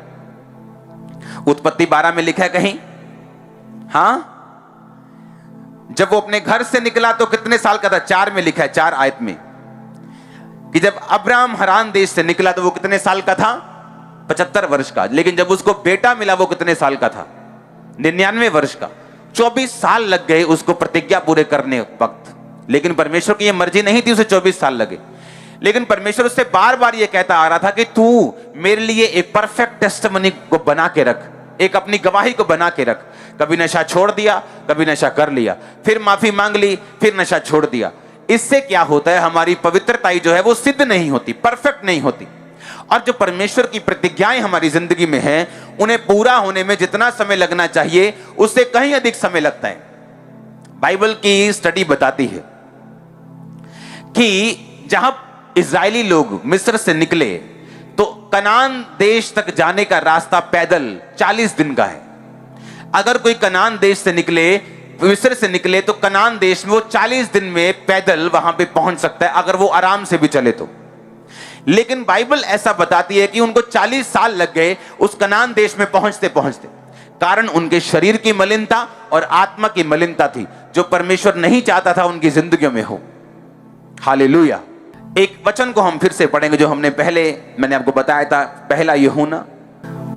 उत्पत्ति 12 में लिखा है कहीं? हाँ, जब वो अपने घर से निकला तो कितने साल का था? 4 में लिखा है, 4 आयत में, कि जब अब्राहम हरान देश से निकला तो वो कितने साल का था? 75 वर्ष का। लेकिन जब उसको बेटा मिला वो कितने साल का था? 99 वर्ष का। 24 साल लग गए उसको प्रतिज्ञा पूरे करने वक्त। लेकिन परमेश्वर की ये मर्जी नहीं थी उसे 24 साल लगे। लेकिन परमेश्वर उससे बार बार ये कहता आ रहा था कि तू मेरे लिए एक परफेक्ट टेस्टिमनी को बना के रख, एक अपनी गवाही को बना के रख। कभी नशा छोड़ दिया, कभी नशा कर लिया, फिर माफी मांग ली, फिर नशा छोड़ दिया। इससे क्या होता है? हमारी पवित्रता जो है वो सिद्ध नहीं होती, परफेक्ट नहीं होती। और जो परमेश्वर की प्रतिज्ञाएं हमारी जिंदगी में हैं, उन्हें पूरा होने में जितना समय लगना चाहिए उससे कहीं अधिक समय लगता है। बाइबल की स्टडी बताती है कि जहां इजरायली लोग मिस्र से निकले तो कनान देश तक जाने का रास्ता पैदल 40 दिन का है। अगर कोई कनान देश से निकले, मिस्र से निकले, तो कनान देश में वो 40 दिन में पैदल वहां पे पहुंच सकता है, अगर वो आराम से भी चले तो। लेकिन बाइबल ऐसा बताती है कि उनको 40 साल लग गए उस कनान देश में पहुंचते पहुंचते। कारण उनके शरीर की मलिनता और आत्मा की मलिनता थी, जो परमेश्वर नहीं चाहता था उनकी जिंदगियों में हो। हालेलुया। एक वचन को हम फिर से पढ़ेंगे जो मैंने आपको बताया था, पहला यूहन्ना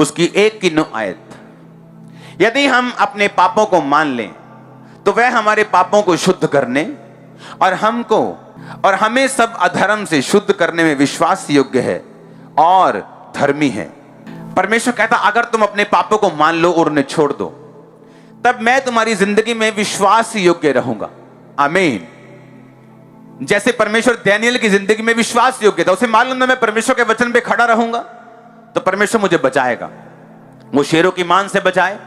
उसकी 1 की 9 आयत। यदि हम अपने पापों को मान लें तो वह हमारे पापों को शुद्ध करने और हमको और हमें सब अधर्म से शुद्ध करने में विश्वास योग्य है और धर्मी है। परमेश्वर कहता अगर तुम अपने पापों को मान लो और उन्हें छोड़ दो, तब मैं तुम्हारी जिंदगी में विश्वास योग्य रहूंगा। आमीन। जैसे परमेश्वर दानियेल की जिंदगी में विश्वास योग्य था, उसे मालूम था मैं परमेश्वर के वचन पे खड़ा रहूंगा तो परमेश्वर मुझे बचाएगा। वो शेरों की मान से बचाए,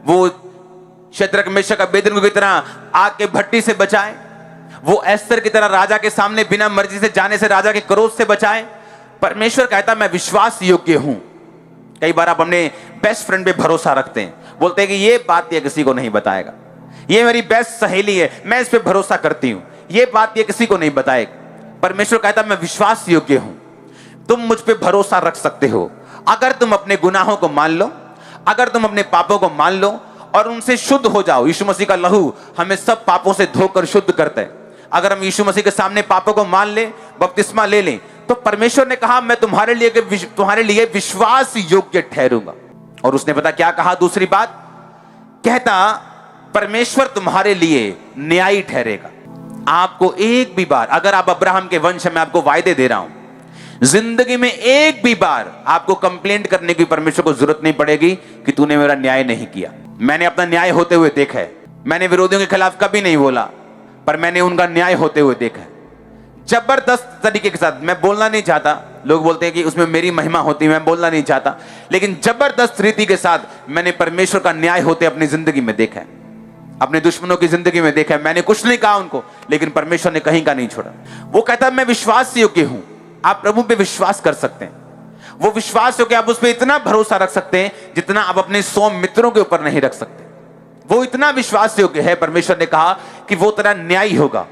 वो शद्रक मेशक अबेदनगो की तरह आग के भट्टी से बचाए, वो एस्तर की तरह राजा के सामने बिना मर्जी से जाने से राजा के क्रोध से बचाए। परमेश्वर कहता मैं विश्वास योग्य हूं। कई बार आप अपने बेस्ट फ्रेंड पे भरोसा रखते हैं, बोलते हैं कि ये बात ये किसी को नहीं बताएगा, ये मेरी बेस्ट सहेली है, मैं इस पे भरोसा करती हूं, ये बात ये किसी को नहीं बताएगा। परमेश्वर कहता मैं विश्वास योग्य हूं, तुम मुझ पे भरोसा रख सकते हो। अगर तुम अपने गुनाहों को मान लो, अगर तुम अपने पापों को मान लो और उनसे शुद्ध हो जाओ। यीशु मसीह का लहू हमें सब पापों से धोकर शुद्ध करता है। अगर हम यीशु मसीह के सामने पापों को मान ले, बपतिस्मा ले लें, तो परमेश्वर ने कहा मैं तुम्हारे लिए विश्वास योग्य ठहरूंगा। और उसने पता क्या कहा? दूसरी बात कहता परमेश्वर तुम्हारे लिए न्यायी ठहरेगा। आपको एक भी बार, अगर आप अब्राहम के वंश में, आपको वायदे दे रहा हूं, जिंदगी में एक भी बार आपको कंप्लेंट करने की परमेश्वर को जरूरत नहीं पड़ेगी कि तूने मेरा न्याय नहीं किया। मैंने अपना न्याय होते हुए देखा है। मैंने विरोधियों के खिलाफ कभी नहीं बोला, पर मैंने उनका न्याय होते हुए देखा है। जबरदस्त तरीके के साथ। मैं बोलना नहीं चाहता, लोग बोलते हैं कि उसमें मेरी महिमा होती है, मैं बोलना नहीं चाहता, लेकिन जबरदस्त रीति के साथ मैंने परमेश्वर का न्याय होते अपनी जिंदगी में देखा है, अपने दुश्मनों की जिंदगी में देखा है। मैंने कुछ नहीं कहा उनको, लेकिन परमेश्वर ने कहीं का नहीं छोड़ा। वो कहता है मैं विश्वास योग्य हूं। आप प्रभु पे विश्वास कर सकते हैं। वो विश्वास योग्य, आप उस पर इतना भरोसा रख सकते हैं जितना आप अपने 100 मित्रों के ऊपर नहीं रख सकते। वो इतना विश्वास योग्य है। परमेश्वर ने कहा कि वो तेरा न्यायी होगा,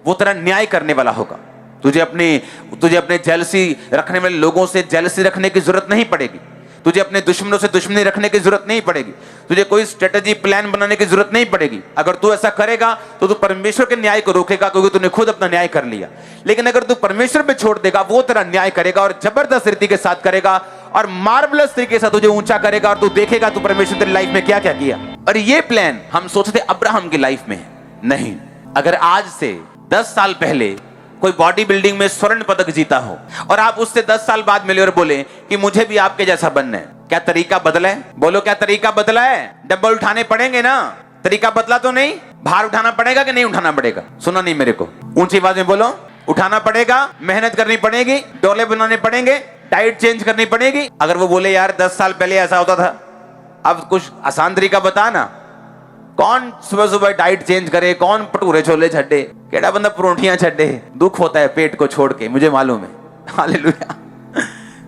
वो तेरा न्याय करने वाला होगा। तुझे अपने जेलसी रखने वाले लोगों से जेलसी रखने की जरूरत नहीं पड़ेगी। तुझे अपने दुश्मनों से दुश्मनी रखने की जरूरत नहीं पड़ेगी। तुझे कोई स्ट्रेटेजी प्लान बनाने की जरूरत नहीं पड़ेगी। अगर तू ऐसा करेगा तो तू परमेश्वर के न्याय को रोकेगा, क्योंकि तूने खुद अपना न्याय कर लिया। लेकिन अगर तू परमेश्वर पे छोड़ देगा, वो तेरा न्याय करेगा और जबरदस्त रीति के साथ करेगा और मार्वलस तरीके से तुझे ऊंचा करेगा। और तू देखेगा तू परमेश्वर तेरी लाइफ में क्या क्या किया। और ये प्लान हम सोचते अब्राहम की लाइफ में है। नहीं, अगर आज से 10 साल पहले कोई बॉडी बिल्डिंग में स्वर्ण पदक जीता हो और आप उससे 10 साल बाद मिले और बोले कि मुझे भी आपके जैसा बनना है, क्या तरीका बदला है? बोलो, क्या तरीका बदला है? डंबल उठाने पड़ेंगे ना, तरीका बदला तो नहीं। भार उठाना पड़ेगा कि नहीं उठाना पड़ेगा? सुना नहीं मेरे को? ऊंची आवाज में बोलो। उठाना पड़ेगा, मेहनत करनी पड़ेगी, डोले बनाने पड़ेंगे, डाइट चेंज करनी पड़ेगी। अगर वो बोले यार 10 साल पहले ऐसा होता था, अब कुछ आसान तरीका बता ना। कौन सुबह सुबह डाइट चेंज करे? कौन भटूरे छोले छड्डे? केड़ा बंदा परोठियां छड्डे? दुख होता है पेट को छोड़ के, मुझे मालूम है। हालेलुया।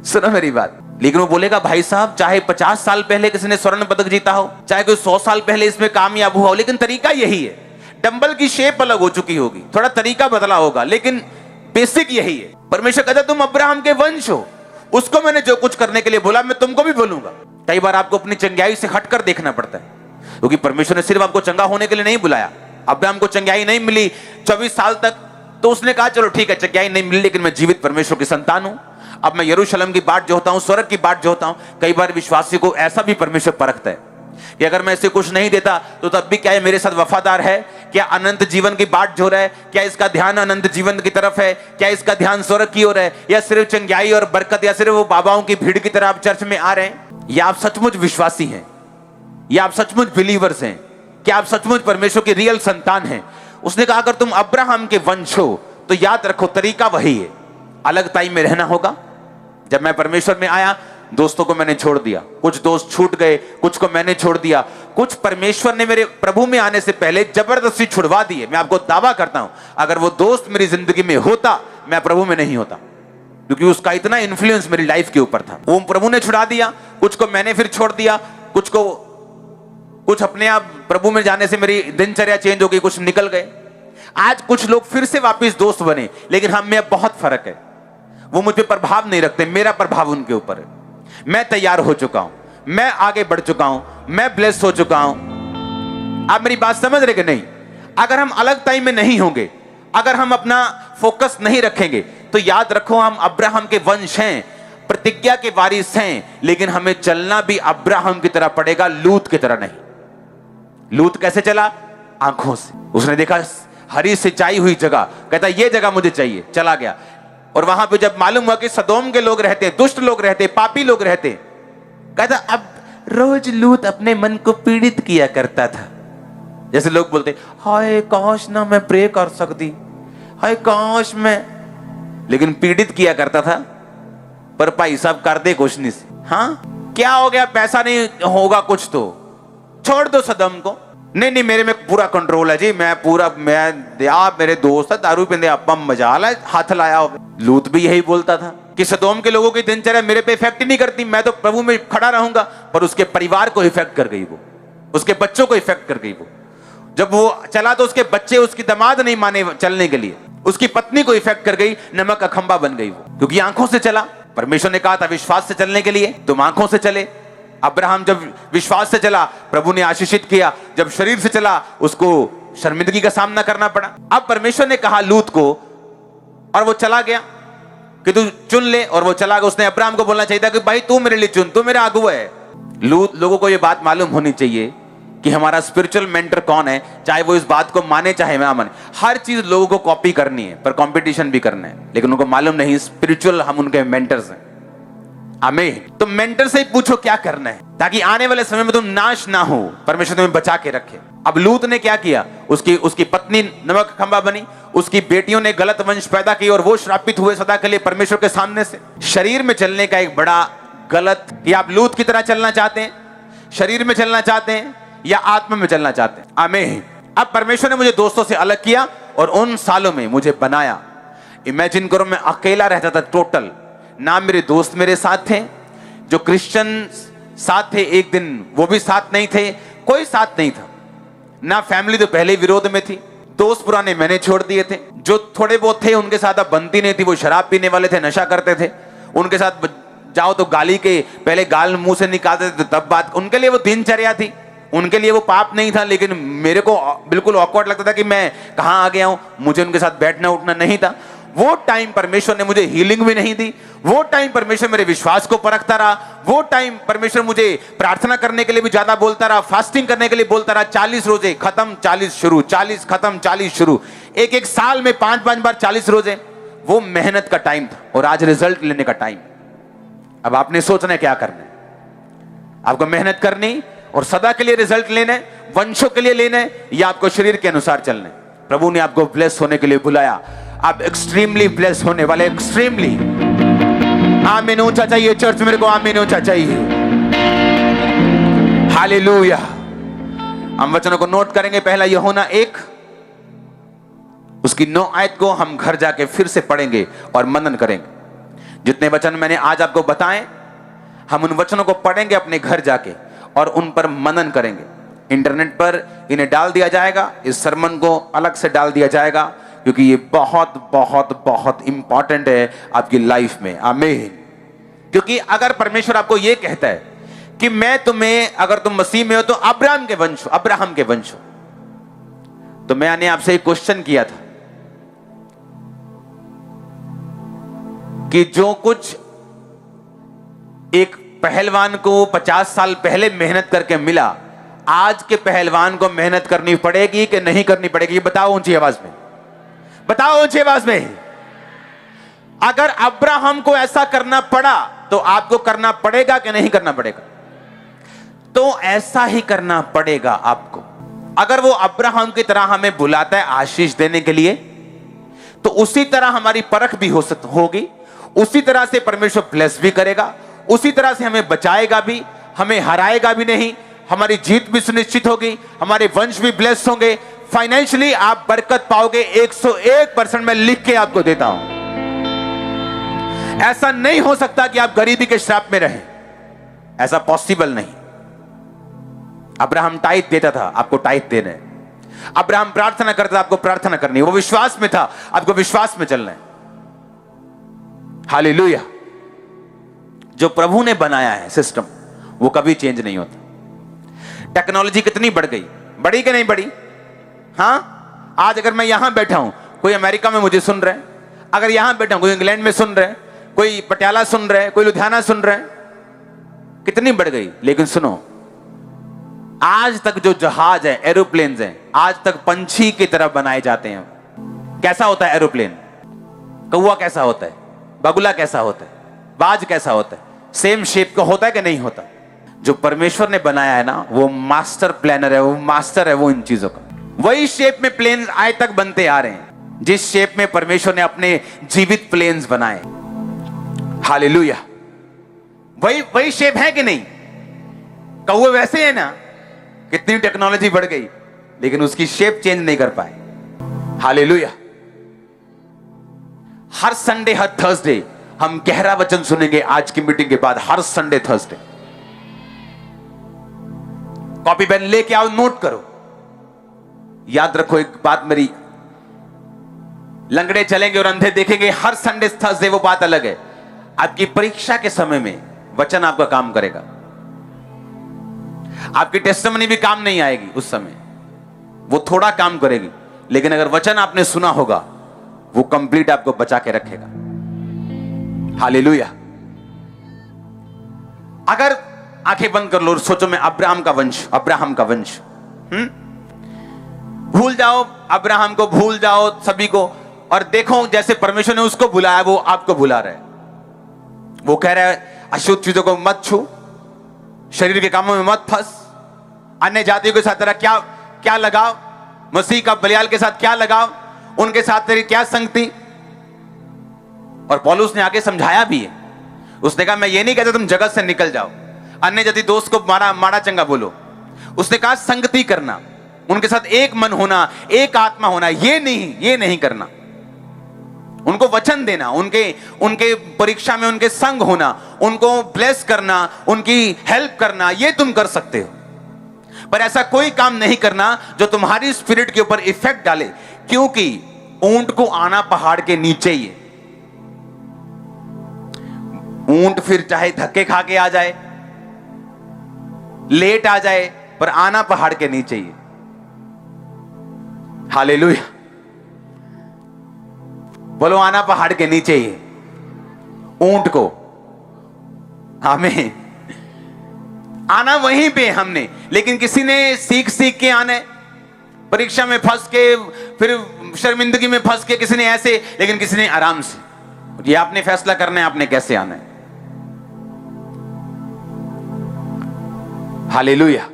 सुनो मेरी बात। लेकिन वो बोलेगा भाई साहब, चाहे 50 साल पहले किसी ने स्वर्ण पदक जीता हो, चाहे कोई 100 साल पहले इसमें कामयाब हुआ हो, लेकिन तरीका यही है। डंबल की शेप अलग हो चुकी होगी, थोड़ा तरीका बदला होगा, लेकिन बेसिक यही है। परमेश्वर कहता तुम अब्राहम के वंश हो, उसको मैंने जो कुछ करने के लिए बोला मैं तुमको भी बोलूंगा। कई बार आपको अपनी चंगाई से हटकर देखना पड़ता है, क्योंकि परमेश्वर ने सिर्फ आपको चंगा होने के लिए नहीं बुलाया। अब्राहम को चंगाई नहीं मिली 24 साल तक, तो उसने कहा चलो ठीक है चंगाई नहीं मिली, लेकिन मैं जीवित परमेश्वर की संतान हूं। अब मैं यरूशलेम की बाट जोहता हूं, स्वर्ग की बाट जोहता हूं। कई बार विश्वासी को ऐसा भी परमेश्वर परखता है कि अगर मैं इसे कुछ नहीं देता तो तब भी क्या ये मेरे साथ वफादार है? क्या अनंत जीवन की बाट जो रहा है, क्या इसका ध्यान अनंत जीवन की तरफ है? क्या इसका ध्यान स्वर्ग की ओर है, या सिर्फ चंगाई और बरकत, या सिर्फ वो बाबाओं की भीड़ की तरह आप चर्च में आ रहे हैं? या आप सचमुच विश्वासी हैं? या आप सचमुच बिलीवर्स हैं? क्या आप सचमुच परमेश्वर की रियल संतान हैं? उसने कहा अगर तुम अब्राहम के वंश हो तो याद रखो तरीका वही है, अलग टाइम में रहना होगा। जब मैं परमेश्वर में आया, दोस्तों को मैंने छोड़ दिया, कुछ दोस्त छूट गए, कुछ को मैंने छोड़ दिया, कुछ परमेश्वर ने मेरे प्रभु में आने से पहले जबरदस्ती छुड़वा दिए। मैं आपको दावा करता हूं अगर वो दोस्त मेरी जिंदगी में होता, मैं प्रभु में नहीं होता, क्योंकि उसका इतना इन्फ्लुएंस मेरी लाइफ के ऊपर था। वो प्रभु ने छुड़ा दिया, कुछ को मैंने फिर छोड़ दिया, कुछ अपने आप प्रभु में जाने से मेरी दिनचर्या चेंज हो गई, कुछ निकल गए। आज कुछ लोग फिर से वापस दोस्त बने, लेकिन हम में अब बहुत फर्क है। वो मुझ पे प्रभाव नहीं रखते, मेरा प्रभाव उनके ऊपर है। मैं तैयार हो चुका हूं, मैं आगे बढ़ चुका हूं, मैं ब्लेस हो चुका हूं। आप मेरी बात समझ रहे कि नहीं? अगर हम अलग टाइम में नहीं होंगे, अगर हम अपना फोकस नहीं रखेंगे, तो याद रखो हम अब्राहम के वंश हैं, प्रतिज्ञा के वारिस हैं, लेकिन हमें चलना भी अब्राहम की तरह पड़ेगा, लूत की तरह नहीं। लूत कैसे चला? आंखों से। उसने देखा हरी सिंचाई हुई जगह, कहता ये जगह मुझे चाहिए, चला गया। और वहां पे जब मालूम हुआ कि सदोम के लोग रहते, दुष्ट लोग रहते, पापी लोग रहते, कहता अब रोज लूत अपने मन को पीड़ित किया करता था। जैसे लोग बोलते हाय काश ना मैं प्रे कर सकती, हाय काश मैं, लेकिन पीड़ित किया करता था। पर भाई साहब कर दे कुछ नहीं। हाँ क्या हो गया, पैसा नहीं होगा कुछ तो छोड़ दो सदम को। नहीं नहीं मेरे में पूरा कंट्रोल है जी, मैं आप मेरे दोस्त है दारू पींदे, आप मजा ला हाथ लाया हो। लूत भी यही बोलता था कि सदोम के लोगों की दिनचर्या मेरे पे इफेक्ट ही नहीं करती, मैं तो प्रभु में खड़ा रहूंगा। पर उसके परिवार को इफेक्ट कर गई, वो उसके बच्चों को इफेक्ट कर गई। वो जब वो चला तो उसके बच्चे उसकी दामाद नहीं माने चलने के लिए, उसकी पत्नी को इफेक्ट कर गई, नमक का खंबा बन गई वो, क्योंकि आंखों से चला। परमेश्वर ने कहा था विश्वास से चलने के लिए, तुम आंखों से चले। अब्राहम जब विश्वास से चला प्रभु ने आशीषित किया, जब शरीर से चला उसको शर्मिंदगी का सामना करना पड़ा। अब परमेश्वर ने कहा लूत को, और वो चला गया कि तू चुन ले, और वो चला गया। उसने अब्राहम को बोलना चाहिए था कि भाई तू मेरे लिए चुन, तू मेरा अगुआ है। लूत लोगों को ये बात मालूम होनी चाहिए कि हमारा स्पिरिचुअल मेंटर कौन है, चाहे वो इस बात को माने चाहे ना माने। हर चीज लोगों को कॉपी करनी है, पर कंपटीशन भी करना है, लेकिन उनको मालूम नहीं स्पिरिचुअल हम उनके मेंटर्स हैं। आमीन। तो मेंटर से ही पूछो क्या करना है, ताकि आने वाले समय में तुम नाश ना हो, परमेश्वर तुम्हें बचा के रखे। अब लूत ने क्या किया, उसकी पत्नी नमक खंबा बनी, उसकी बेटियों ने गलत वंश पैदा की, और वो श्रापित हुए सदा के लिए परमेश्वर के सामने से। शरीर में चलने का एक बड़ा गलत, कि आप लूत की तरह चलना चाहते हैं, शरीर में चलना चाहते हैं या आत्मा में चलना चाहते हैं। आमीन। अब परमेश्वर ने मुझे दोस्तों से अलग किया और उन सालों में मुझे बनाया। इमेजिन करो मैं अकेला रहता था टोटल, ना मेरे दोस्त मेरे साथ थे, जो क्रिश्चियन साथ थे एक दिन वो भी साथ नहीं थे, कोई साथ नहीं था ना। फैमिली तो पहले विरोध में थी, दोस्त पुराने मैंने छोड़ दिए थे, जो थोड़े बहुत थे उनके साथ अब बनती नहीं थी। वो शराब पीने वाले थे, नशा करते थे, उनके साथ जाओ तो गाली के पहले गाल मुंह से निकालते थे तब बात। उनके लिए वो दिनचर्या थी, उनके लिए वो पाप नहीं था, लेकिन मेरे को बिल्कुल ऑकवर्ड लगता था कि मैं कहां आ गया हूं, मुझे उनके साथ बैठना उठना नहीं था। वो टाइम परमेश्वर ने मुझे हीलिंग भी नहीं दी, वो टाइम परमेश्वर मेरे विश्वास को परखता रहा, वो टाइम परमेश्वर मुझे प्रार्थना करने के लिए भी ज्यादा बोलता रहा, फास्टिंग करने के लिए बोलता रहा। 40 रोजे खत्म 40 शुरू, 40 खत्म 40 शुरू, एक साल में 5-5 बार 40 रोजे। वो मेहनत का टाइम था और आज रिजल्ट लेने का टाइम। अब आपने सोचना है क्या करना है, आपको मेहनत करनी और सदा के लिए रिजल्ट लेना है, वंशों के लिए लेना है, या आपको शरीर के अनुसार चलना है। प्रभु ने आपको ब्लेस होने के लिए बुलाया, आप एक्सट्रीमली ब्लेस होने वाले, एक्सट्रीमली। आमीन ऊंचा चाहिए चर्च, मेरे को आमीन ऊंचा चाहिए। हालेलुया। हम वचनों को नोट करेंगे। पहला यूहन्ना 1 उसकी 9 आयत को हम घर जाके फिर से पढ़ेंगे और मनन करेंगे। जितने वचन मैंने आज आपको बताए, हम उन वचनों को पढ़ेंगे अपने घर जाके और उन पर मनन करेंगे। इंटरनेट पर इन्हें डाल दिया जाएगा, इस सरमन को अलग से डाल दिया जाएगा, क्योंकि ये बहुत बहुत बहुत इंपॉर्टेंट है आपकी लाइफ में। आमीन। क्योंकि अगर परमेश्वर आपको ये कहता है कि मैं तुम्हें, अगर तुम मसीह में हो तो अब्राहम के वंश हो, तो मैंने आपसे एक क्वेश्चन किया था कि जो कुछ एक पहलवान को 50 साल पहले मेहनत करके मिला, आज के पहलवान को मेहनत करनी पड़ेगी कि नहीं करनी पड़ेगी? बताओ ऊंची आवाज में, बताओ ऊंची आवाज में। अगर अब्राहम को ऐसा करना पड़ा तो आपको करना पड़ेगा कि नहीं करना पड़ेगा? तो ऐसा ही करना पड़ेगा आपको। अगर वो अब्राहम की तरह हमें बुलाता है आशीष देने के लिए, तो उसी तरह हमारी परख भी होगी, उसी तरह से परमेश्वर ब्लेस भी करेगा, उसी तरह से हमें बचाएगा भी, हमें हराएगा भी नहीं, हमारी जीत भी सुनिश्चित होगी, हमारे वंश भी ब्लेस होंगे, फाइनेंशियली आप बरकत पाओगे। 101% मैं लिख के आपको देता हूं। ऐसा नहीं हो सकता कि आप गरीबी के श्राप में रहें, ऐसा पॉसिबल नहीं। अब्राहम टाइट देता था, आपको टाइट देना है। अब्राहम प्रार्थना करता था, आपको प्रार्थना करनी है। वो विश्वास में था, आपको विश्वास में चलना है। हालेलुया। जो प्रभु ने बनाया है सिस्टम, वो कभी चेंज नहीं होता। टेक्नोलॉजी कितनी बढ़ गई, बढ़ी कि नहीं बढ़ी? हाँ, आज अगर मैं यहां बैठा हूं, कोई अमेरिका में मुझे सुन रहा है, अगर यहां बैठा हूं, कोई इंग्लैंड में सुन रहा है, कोई पटियाला सुन रहा है, कोई लुधियाना सुन रहा है, कितनी बढ़ गई। लेकिन सुनो, आज तक जो जहाज है, एरोप्लेन्स हैं, आज तक पंछी की तरह बनाए जाते हैं। कैसा होता है एरोप्लेन? कौवा कैसा होता है? बगुला कैसा होता है? बाज कैसा होता है? सेम शेप का होता है कि नहीं होता? जो परमेश्वर ने बनाया है ना, वो मास्टर प्लानर है, वो मास्टर है वो इन चीजों का। वही शेप में प्लेन आज तक बनते आ रहे हैं, जिस शेप में परमेश्वर ने अपने जीवित प्लेन्स बनाए। हालेलुया। वही शेप है कि नहीं? कौवे वैसे है ना, कितनी टेक्नोलॉजी बढ़ गई लेकिन उसकी शेप चेंज नहीं कर पाए। हालेलुया। हर संडे, हर थर्सडे हम गहरा वचन सुनेंगे आज की मीटिंग के बाद। हर संडे थर्सडे कॉपी पेन लेके आओ, नोट करो। याद रखो एक बात मेरी, लंगड़े चलेंगे और अंधे देखेंगे, हर संडे थर्सडे वो बात अलग है। आपकी परीक्षा के समय में वचन आपका काम करेगा। आपकी टेस्टिमनी भी काम नहीं आएगी उस समय, वो थोड़ा काम करेगी, लेकिन अगर वचन आपने सुना होगा वो कंप्लीट आपको बचा के रखेगा। हालेलुया। अगर आंखें बंद कर लो और सोचो मैं अब्राहम का वंश, अब्राहम का वंश, भूल जाओ अब्राहम को, भूल जाओ सभी को, और देखो जैसे परमेश्वर ने उसको बुलाया वो आपको बुला रहा है। वो कह रहा है अशुद्ध चीजों को मत छू, शरीर के कामों में मत फंस, अन्य जातियों के साथ तेरा क्या लगाव, मसीह का बलियाल के साथ क्या लगाव, उनके साथ तेरी क्या संगति। और पौलुस ने आगे समझाया भी है। उसने कहा मैं ये नहीं कहता तुम जगत से निकल जाओ, अन्य जाति दोस्त को माड़ा चंगा बोलो। उसने कहा संगति करना, उनके साथ एक मन होना, एक आत्मा होना, ये नहीं करना। उनको वचन देना, उनके परीक्षा में उनके संग होना, उनको ब्लेस करना, उनकी हेल्प करना, ये तुम कर सकते हो। पर ऐसा कोई काम नहीं करना जो तुम्हारी स्पिरिट के ऊपर इफेक्ट डाले, क्योंकि ऊंट को आना पहाड़ के नीचे ही है। ऊंट फिर चाहे धक्के खा के आ जाए, लेट आ जाए, पर आना पहाड़ के नीचे ही है। हालेलुया। बोलो आना पहाड़ के नीचे ही है ऊंट को। आमीन। आना वहीं पे हमने, लेकिन किसी ने सीख के आने, परीक्षा में फंस के, फिर शर्मिंदगी में फंस के, किसी ने ऐसे, लेकिन किसी ने आराम से। ये आपने फैसला करना है आपने कैसे आना है। हालेलुया।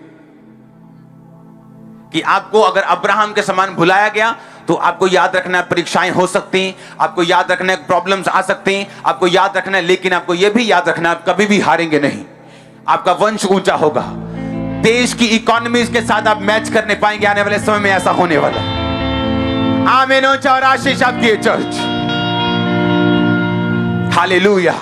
कि आपको अगर अब्राहम के समान बुलाया गया तो आपको याद रखना परीक्षाएं हो सकती, आपको याद रखना प्रॉब्लम्स आ सकती, आपको याद रखना, लेकिन आपको यह भी याद रखना आप कभी भी हारेंगे नहीं। आपका वंश ऊंचा होगा, देश की इकोनॉमी के साथ आप मैच करने पाएंगे। आने वाले समय में ऐसा होने वाला। आमीन। और आशीष आपकी चर्च। हालेलुया।